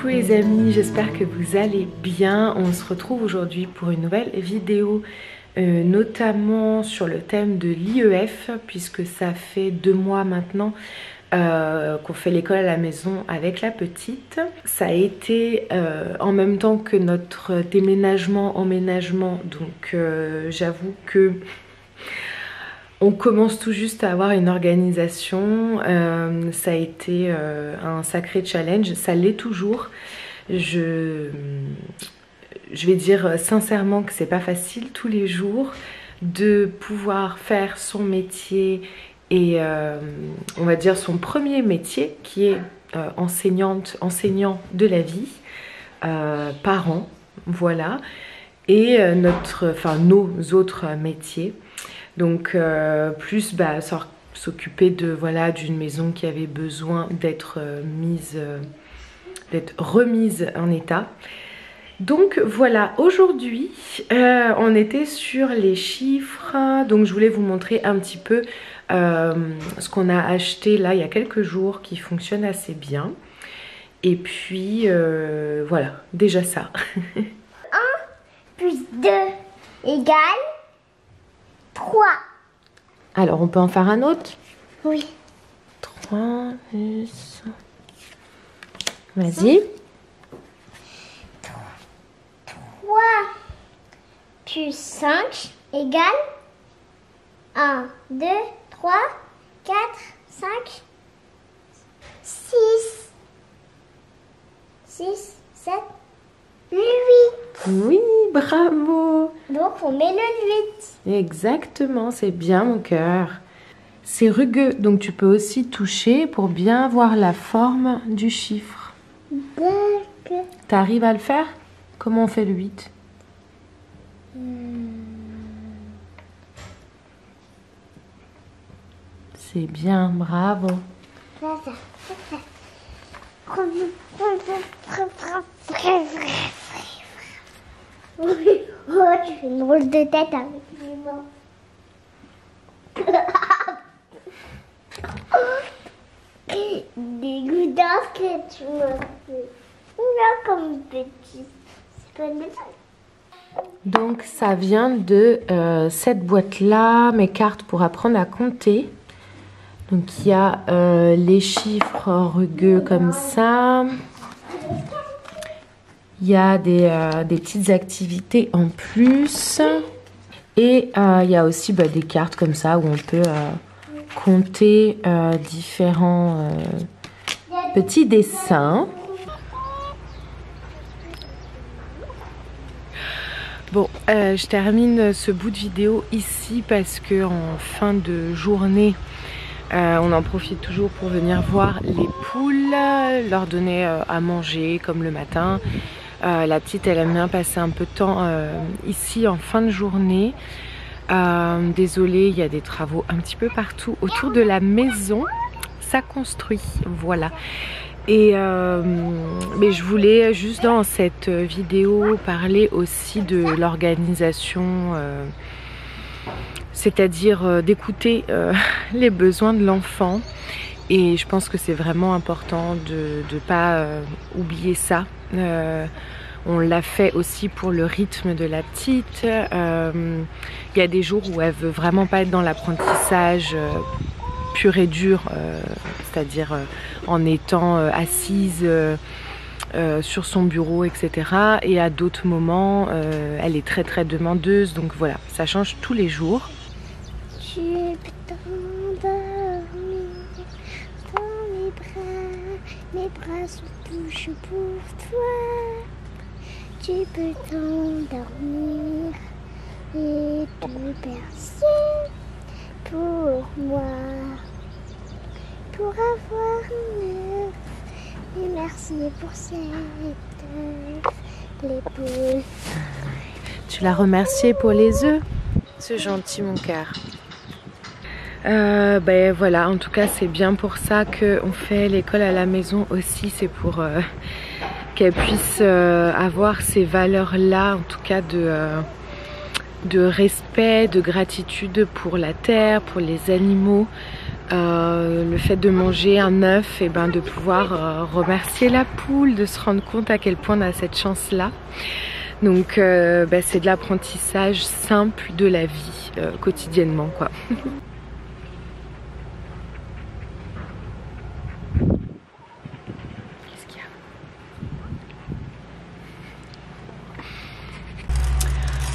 Coucou les amis, j'espère que vous allez bien. On se retrouve aujourd'hui pour une nouvelle vidéo, notamment sur le thème de l'IEF, puisque ça fait 2 mois maintenant qu'on fait l'école à la maison avec la petite. Ça a été en même temps que notre emménagement, donc j'avoue que on commence tout juste à avoir une organisation. Ça a été un sacré challenge, ça l'est toujours. Je vais dire sincèrement que c'est pas facile tous les jours de pouvoir faire son métier et on va dire son premier métier qui est enseignant de la vie, parent, voilà, et nos autres métiers. Donc plus s'occuper de d'une maison qui avait besoin d'être remise en état. Donc voilà, aujourd'hui on était sur les chiffres, donc je voulais vous montrer un petit peu ce qu'on a acheté là il y a quelques jours qui fonctionne assez bien. Et puis voilà, déjà ça. 1 plus 2 égale 3. Alors on peut en faire un autre? Oui. 3 plus... Vas-y. 3 plus 5 égale 1, 2, 3, 4, 5, 6. 6, 7, 8. Oui, bravo. Donc on met le 8. Exactement, c'est bien mon cœur. C'est rugueux, donc tu peux aussi toucher pour bien voir la forme du chiffre. T'arrives à le faire? Comment on fait le 8? C'est bien, bravo. Oh, tu fais une drôle de tête avec les mains. Dégoûtant ce que tu m'as fait. Là, comme petit. C'est pas une méthode. Donc ça vient de cette boîte-là, mes cartes pour apprendre à compter. Donc il y a les chiffres rugueux comme ça. Il y a des petites activités en plus. Et il y a aussi des cartes comme ça où on peut compter différents petits dessins. Bon, je termine ce bout de vidéo ici parce que en fin de journée, on en profite toujours pour venir voir les poules, leur donner à manger comme le matin. La petite, elle aime bien passer un peu de temps ici en fin de journée. Désolée, il y a des travaux un petit peu partout autour de la maison. Ça construit, voilà. Et mais je voulais juste dans cette vidéo parler aussi de l'organisation, c'est-à-dire d'écouter les besoins de l'enfant. Et je pense que c'est vraiment important de ne pas oublier ça. On l'a fait aussi pour le rythme de la petite. Il y a des jours où elle veut vraiment pas être dans l'apprentissage pur et dur, c'est-à-dire en étant assise sur son bureau, etc. Et à d'autres moments, elle est très très demandeuse. Donc voilà, ça change tous les jours. Tu peux t'endormir dans mes bras sont touches pour toi. Tu peux t'endormir et te bercer pour moi, pour avoir un œuf. Et merci pour cette l'épaule. Tu l'as remercié pour les œufs? C'est gentil mon cœur. Voilà, en tout cas c'est bien pour ça qu'on fait l'école à la maison aussi. C'est pour qu'elle puisse avoir ces valeurs-là, en tout cas de respect, de gratitude pour la terre, pour les animaux. le fait de manger un œuf, et ben de pouvoir remercier la poule, de se rendre compte à quel point on a cette chance-là. Donc c'est de l'apprentissage simple de la vie quotidiennement, quoi. Qu'est-ce qu'il y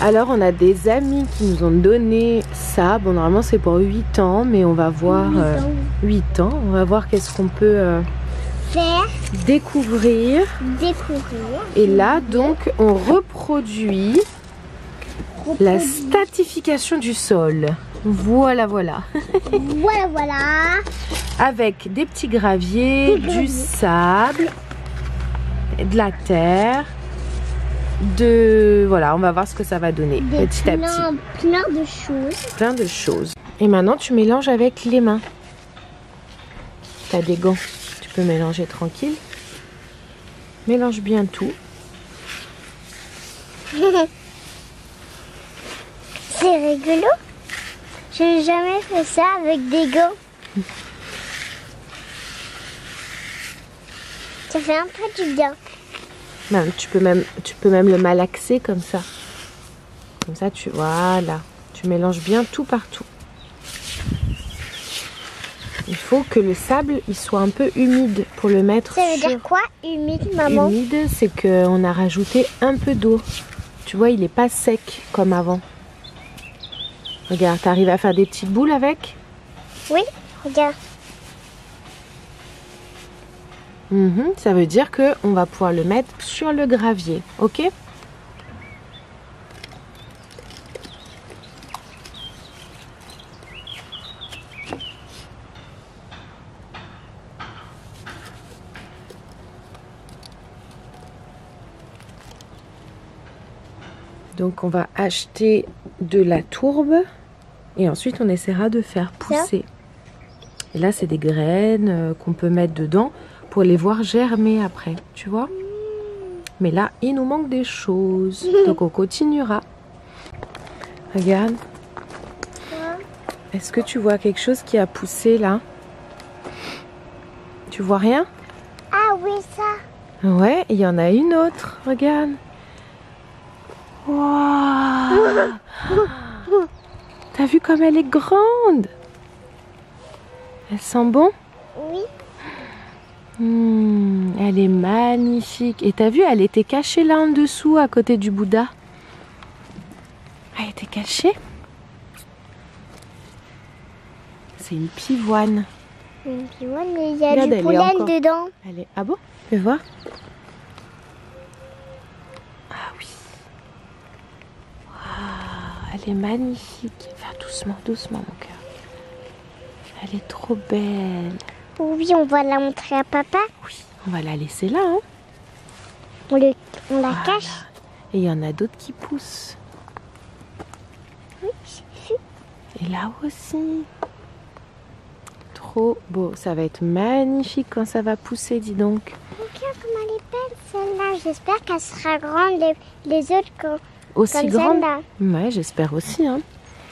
a? Alors on a des amis qui nous ont donné ça. Bon, normalement c'est pour 8 ans, mais on va voir 8 ans. On va voir qu'est-ce qu'on peut faire, découvrir. Et là donc on reproduit la stratification du sol. Voilà. Voilà. Avec des petits graviers, du sable, de la terre. Voilà, on va voir ce que ça va donner petit à petit. Plein de choses. Et maintenant tu mélanges avec les mains. T'as des gants, tu peux mélanger tranquille. Mélange bien tout. C'est rigolo. Je n'ai jamais fait ça avec des gants. Ça fait un peu du bien. Ben, tu peux même le malaxer comme ça. Comme ça, voilà. Tu mélanges bien tout partout. Il faut que le sable il soit un peu humide pour le mettre. Ça veut dire quoi, humide, maman? Humide, c'est qu'on a rajouté un peu d'eau. Tu vois, il n'est pas sec comme avant. Regarde, tu arrives à faire des petites boules avec? Oui, regarde. Ça veut dire qu'on va pouvoir le mettre sur le gravier, ok? Donc on va acheter de la tourbe et ensuite on essaiera de faire pousser. Et là c'est des graines qu'on peut mettre dedans pour les voir germer après, tu vois. Mais là il nous manque des choses, donc on continuera. Regarde. Est-ce que tu vois quelque chose qui a poussé là? Tu vois rien? Ah oui, ça. Ouais, il y en a une autre, regarde. Wow. T'as vu comme elle est grande? Elle sent bon? Oui. Elle est magnifique. Et t'as vu, elle était cachée là en dessous à côté du Bouddha. Elle était cachée. C'est une pivoine. Une pivoine, mais il y a du pollen dedans. Elle est... Ah bon? Fais voir. Ah oui. Wow, elle est magnifique. Enfin, doucement, doucement mon cœur. Elle est trop belle. Oui, on va la montrer à papa. Oui, on va la laisser là. Hein. On la cache. Et il y en a d'autres qui poussent. Oui, j'ai vu. Et là aussi. Trop beau. Ça va être magnifique quand ça va pousser, dis donc. Regarde comme elle est belle celle-là. J'espère qu'elle sera grande les autres aussi comme grande. celle-là. Ouais, j'espère aussi. Hein.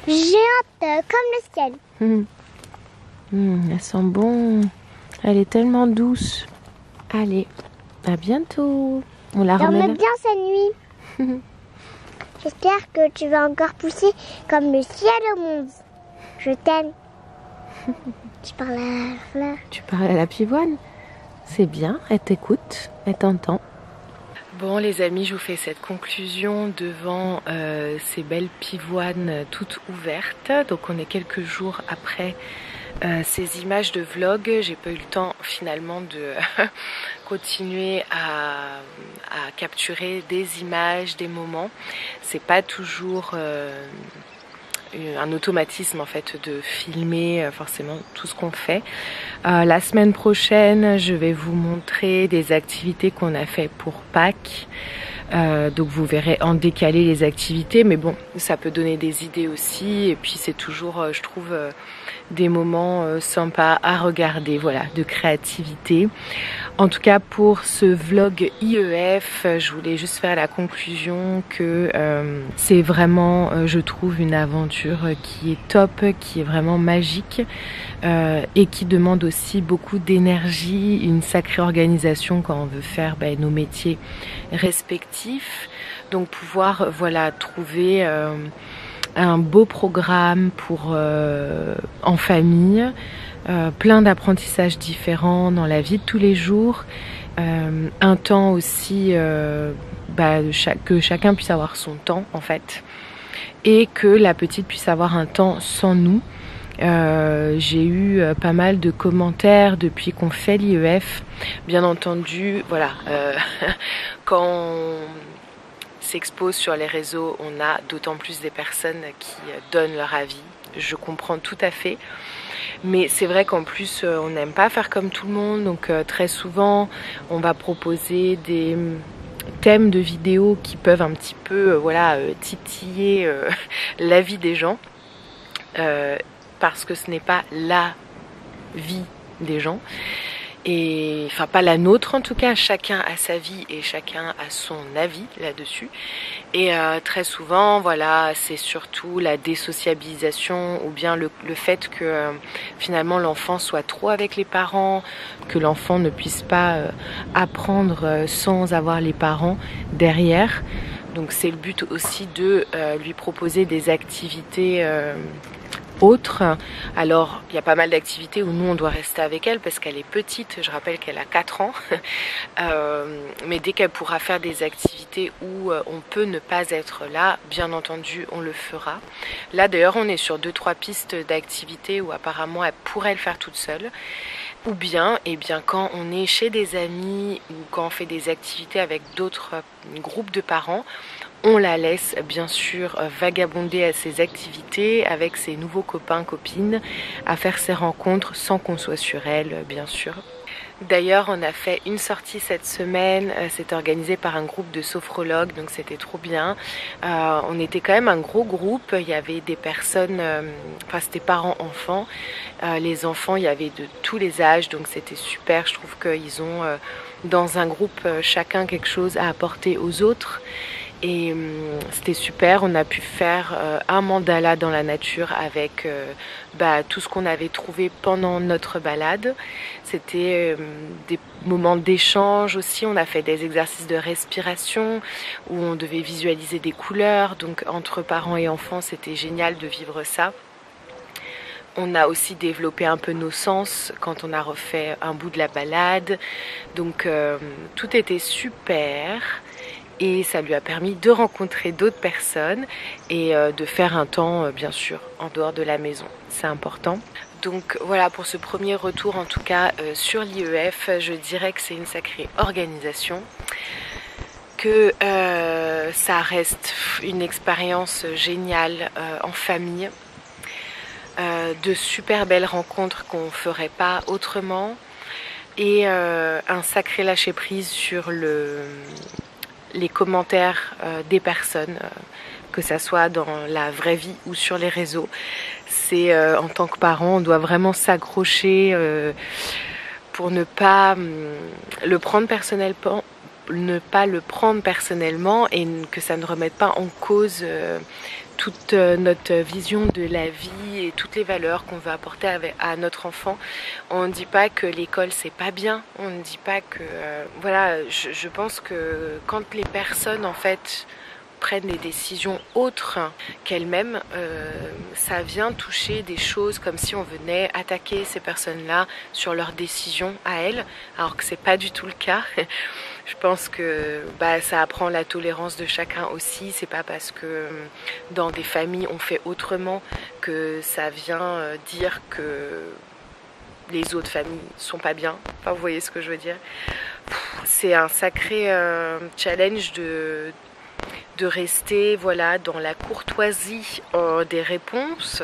Géante comme le ciel. Elle sent bon. Elle est tellement douce. Allez, à bientôt. On la remet bien cette nuit. J'espère que tu vas encore pousser comme le ciel au monde. Je t'aime. Tu parles à la fleur. Tu parles à la pivoine. C'est bien, elle t'écoute, elle t'entend. Bon les amis, je vous fais cette conclusion devant ces belles pivoines toutes ouvertes. Donc on est quelques jours après ces images de vlog. J'ai pas eu le temps finalement de continuer à capturer des images, des moments. C'est pas toujours un automatisme en fait de filmer forcément tout ce qu'on fait. La semaine prochaine, je vais vous montrer des activités qu'on a fait pour Pâques. Donc vous verrez en décalé les activités, mais bon, ça peut donner des idées aussi. Et puis c'est toujours, je trouve, des moments sympas à regarder, voilà, de créativité. En tout cas pour ce vlog IEF, je voulais juste faire la conclusion que c'est vraiment, je trouve, une aventure qui est top, qui est vraiment magique et qui demande aussi beaucoup d'énergie, une sacrée organisation quand on veut faire nos métiers respectifs. Donc pouvoir voilà trouver un beau programme pour en famille, plein d'apprentissages différents dans la vie de tous les jours, un temps aussi que chacun puisse avoir son temps en fait, et que la petite puisse avoir un temps sans nous. J'ai eu pas mal de commentaires depuis qu'on fait l'IEF. Bien entendu, voilà, quand on s'expose sur les réseaux, on a d'autant plus des personnes qui donnent leur avis. Je comprends tout à fait. Mais c'est vrai qu'en plus, on n'aime pas faire comme tout le monde. Donc très souvent, on va proposer des thèmes de vidéos qui peuvent un petit peu titiller la vie des gens. Parce que ce n'est pas la vie des gens. Et enfin pas la nôtre en tout cas, chacun a sa vie et chacun a son avis là-dessus. Et très souvent voilà, c'est surtout la désociabilisation ou bien le fait que finalement l'enfant soit trop avec les parents, que l'enfant ne puisse pas apprendre sans avoir les parents derrière. Donc c'est le but aussi de lui proposer des activités autres. Alors il y a pas mal d'activités où nous on doit rester avec elle parce qu'elle est petite, je rappelle qu'elle a 4 ans, mais dès qu'elle pourra faire des activités où on peut ne pas être là, bien entendu on le fera. Là d'ailleurs on est sur 2-3 pistes d'activités où apparemment elle pourrait le faire toute seule. Ou bien, quand on est chez des amis ou quand on fait des activités avec d'autres groupes de parents, on la laisse bien sûr vagabonder à ses activités avec ses nouveaux copains, copines, à faire ses rencontres sans qu'on soit sur elle, bien sûr. D'ailleurs, on a fait une sortie cette semaine, c'était organisé par un groupe de sophrologues, donc c'était trop bien. On était quand même un gros groupe, il y avait des personnes, c'était parents-enfants. Les enfants, il y avait de tous les âges, donc c'était super. Je trouve qu'ils ont dans un groupe chacun quelque chose à apporter aux autres. Et c'était super, on a pu faire un mandala dans la nature avec tout ce qu'on avait trouvé pendant notre balade. C'était des moments d'échange aussi, on a fait des exercices de respiration où on devait visualiser des couleurs. Donc entre parents et enfants, c'était génial de vivre ça. On a aussi développé un peu nos sens quand on a refait un bout de la balade. Donc tout était super. Et ça lui a permis de rencontrer d'autres personnes et de faire un temps, bien sûr, en dehors de la maison. C'est important. Donc voilà, pour ce premier retour, en tout cas, sur l'IEF, je dirais que c'est une sacrée organisation. Que ça reste une expérience géniale en famille. De super belles rencontres qu'on ne ferait pas autrement. Et un sacré lâcher-prise sur les commentaires des personnes, que ça soit dans la vraie vie ou sur les réseaux. C'est en tant que parent, on doit vraiment s'accrocher pour ne pas le prendre personnellement, et que ça ne remette pas en cause toute notre vision de la vie et toutes les valeurs qu'on veut apporter à notre enfant. On ne dit pas que l'école c'est pas bien, on ne dit pas que je pense que quand les personnes en fait prennent des décisions autres qu'elles-mêmes, ça vient toucher des choses comme si on venait attaquer ces personnes-là sur leurs décisions à elles, alors que c'est pas du tout le cas. Je pense que ça apprend la tolérance de chacun aussi. C'est pas parce que dans des familles on fait autrement que ça vient dire que les autres familles sont pas bien. Enfin, vous voyez ce que je veux dire. C'est un sacré challenge de rester dans la courtoisie des réponses.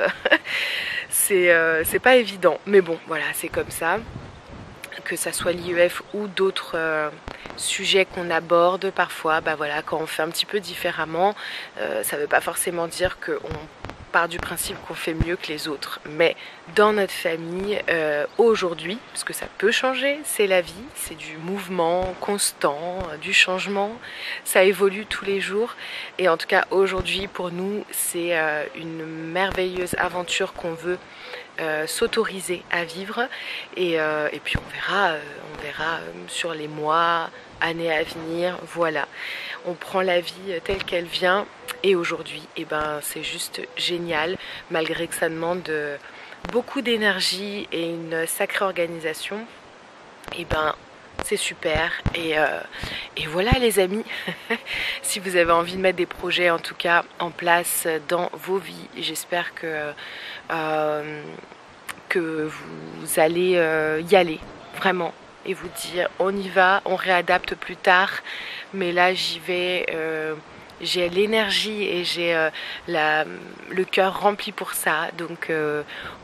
C'est pas évident. Mais bon, voilà, c'est comme ça. Que ça soit l'IEF ou d'autres sujets qu'on aborde parfois, quand on fait un petit peu différemment, ça ne veut pas forcément dire qu'on part du principe qu'on fait mieux que les autres, mais dans notre famille, aujourd'hui, parce que ça peut changer, c'est la vie, c'est du mouvement constant, du changement, ça évolue tous les jours, et en tout cas aujourd'hui pour nous c'est une merveilleuse aventure qu'on veut s'autoriser à vivre, et puis on verra sur les mois, années à venir, voilà. On prend la vie telle qu'elle vient, et aujourd'hui, eh ben, c'est juste génial, malgré que ça demande beaucoup d'énergie et une sacrée organisation. Eh ben, c'est super, et voilà les amis. Si vous avez envie de mettre des projets en tout cas en place dans vos vies, j'espère que vous allez y aller vraiment, et vous dire on y va, on réadapte plus tard, mais là j'y vais, j'ai l'énergie et j'ai le cœur rempli pour ça, donc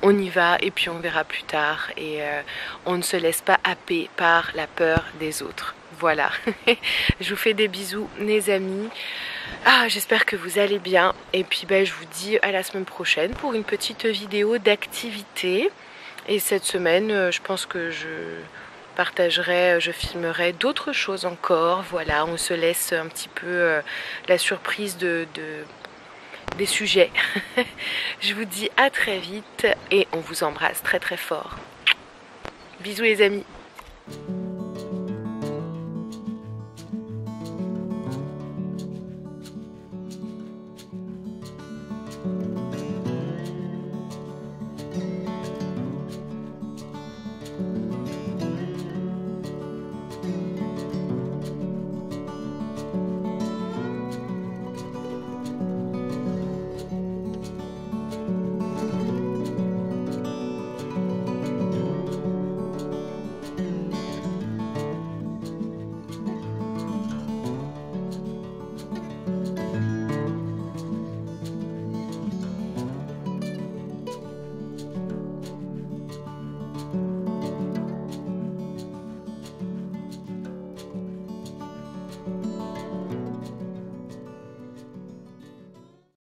on y va et puis on verra plus tard, et on ne se laisse pas happer par la peur des autres. Voilà. Je vous fais des bisous les amis. J'espère que vous allez bien, et puis je vous dis à la semaine prochaine pour une petite vidéo d'activité. Et cette semaine je pense que je filmerai d'autres choses encore. Voilà, on se laisse un petit peu la surprise des sujets. Je vous dis à très vite et on vous embrasse très très fort. Bisous les amis.